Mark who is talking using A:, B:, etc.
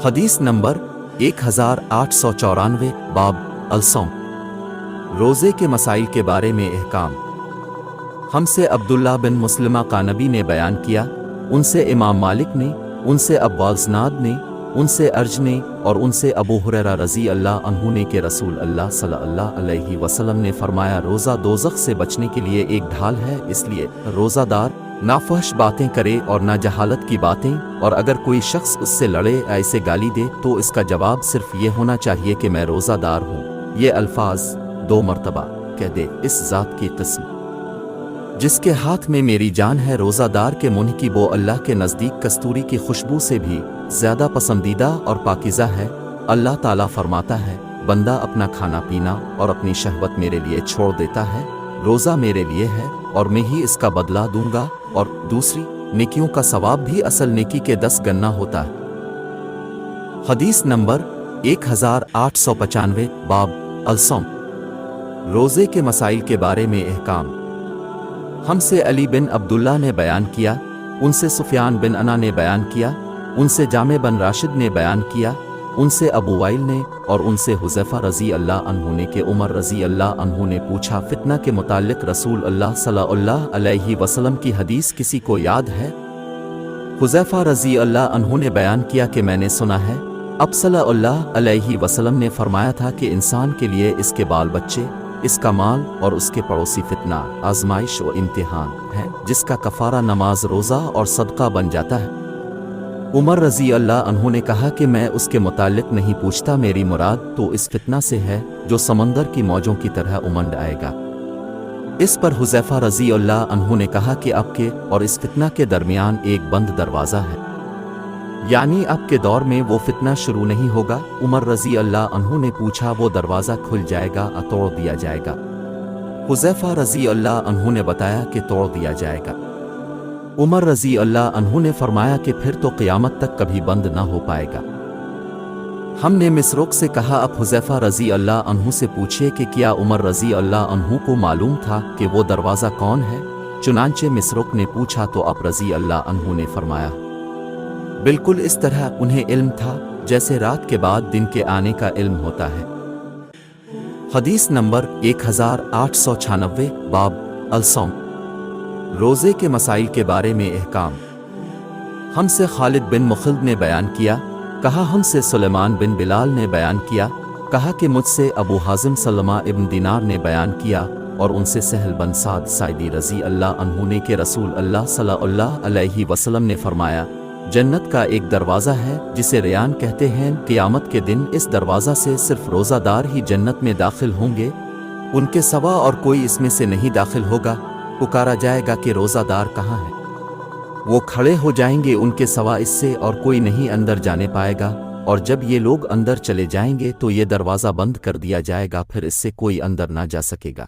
A: حدیث نمبر 1894 باب الصوم روزے کے مسائل کے بارے میں احکام۔ ہم سے عبداللہ بن مسلمہ قانبی نے بیان کیا، ان سے امام مالک نے، ان سے ابوالزناد نے، ان سے ارج نے، اور ان سے ابو ہریرہ رضی اللہ عنہ نے کہ رسول اللہ صلی اللہ علیہ وسلم نے فرمایا، روزہ دوزخ سے بچنے کے لیے ایک ڈھال ہے، اس لیے روزہ دار نہ فحش باتیں کرے اور نہ جہالت کی باتیں، اور اگر کوئی شخص اس سے لڑے یا اسے گالی دے تو اس کا جواب صرف یہ ہونا چاہیے کہ میں روزہ دار ہوں۔ یہ الفاظ 2 مرتبہ کہہ دے، اس ذات کی قسم جس کے ہاتھ میں میری جان ہے، روزہ دار کے منہ کی بو اللہ کے نزدیک کستوری کی خوشبو سے بھی زیادہ پسندیدہ اور پاکیزہ ہے۔ اللہ تعالیٰ فرماتا ہے، بندہ اپنا کھانا پینا اور اپنی شہوت میرے لیے چھوڑ دیتا ہے، روزہ میرے لیے ہے اور میں ہی اس کا بدلہ دوں گا، اور دوسری نیکیوں کا ثواب بھی اصل نیکی کے 10 گنا ہوتا ہے۔ حدیث نمبر 1895 باب الصوم روزے کے مسائل کے بارے میں احکام۔ ہم سے علی بن عبداللہ نے بیان کیا، ان سے سفیان بن عنا نے بیان کیا، ان سے جامع بن راشد نے بیان کیا، ان سے ابو وائل نے، اور ان سے حذیفہ رضی اللہ عنہ نے کہ عمر رضی اللہ عنہ نے پوچھا، فتنہ کے متعلق رسول اللہ صلی اللہ علیہ وسلم کی حدیث کسی کو یاد ہے؟ حذیفہ رضی اللہ عنہ نے بیان کیا کہ میں نے سنا ہے، اب صلی اللہ علیہ وسلم نے فرمایا تھا کہ انسان کے لیے اس کے بال بچے، اس کا مال اور اس کے پڑوسی فتنہ، آزمائش و امتحان ہے، جس کا کفارہ نماز، روزہ اور صدقہ بن جاتا ہے۔ عمر رضی اللہ عنہ نے کہا کہ میں اس کے متعلق نہیں پوچھتا، میری مراد تو اس فتنہ سے ہے جو سمندر کی موجوں کی طرح امنڈ آئے گا۔ اس پر حذیفہ رضی اللہ عنہ نے کہا کہ اب کے اور اس فتنہ کے درمیان ایک بند دروازہ ہے، یعنی اب کے دور میں وہ فتنہ شروع نہیں ہوگا۔ عمر رضی اللہ عنہ نے پوچھا، وہ دروازہ کھل جائے گا یا توڑ دیا جائے گا؟ حذیفہ رضی اللہ عنہ نے بتایا کہ توڑ دیا جائے گا۔ عمر رضی اللہ عنہ نے فرمایا کہ پھر تو قیامت تک کبھی بند نہ ہو پائے گا۔ ہم نے مسروق سے کہا، اب حذیفہ رضی اللہ عنہ سے پوچھے کہ کیا عمر رضی اللہ عنہ کو معلوم تھا کہ وہ دروازہ کون ہے؟ چنانچہ مسروق نے پوچھا تو اب رضی اللہ عنہ نے فرمایا، بالکل اس طرح انہیں علم تھا جیسے رات کے بعد دن کے آنے کا علم ہوتا ہے۔ حدیث نمبر 1896 باب الصوم روزے کے مسائل کے بارے میں احکام۔ ہم سے خالد بن مخلد نے بیان کیا، کہا ہم سے سلیمان بن بلال نے بیان کیا، کہا کہ مجھ سے ابو حازم سلمہ ابن دینار نے بیان کیا، اور ان سے سہل بن سعد ساعدی رضی اللہ عنہ نے کہ رسول اللہ صلی اللہ علیہ وسلم نے فرمایا، جنت کا ایک دروازہ ہے جسے ریان کہتے ہیں، قیامت کے دن اس دروازہ سے صرف روزہ دار ہی جنت میں داخل ہوں گے، ان کے سوا اور کوئی اس میں سے نہیں داخل ہوگا۔ پکارا جائے گا کہ روزہ دار کہاں ہے؟ وہ کھڑے ہو جائیں گے، ان کے سوا اس سے اور کوئی نہیں اندر جانے پائے گا، اور جب یہ لوگ اندر چلے جائیں گے تو یہ دروازہ بند کر دیا جائے گا، پھر اس سے کوئی اندر نہ جا سکے گا۔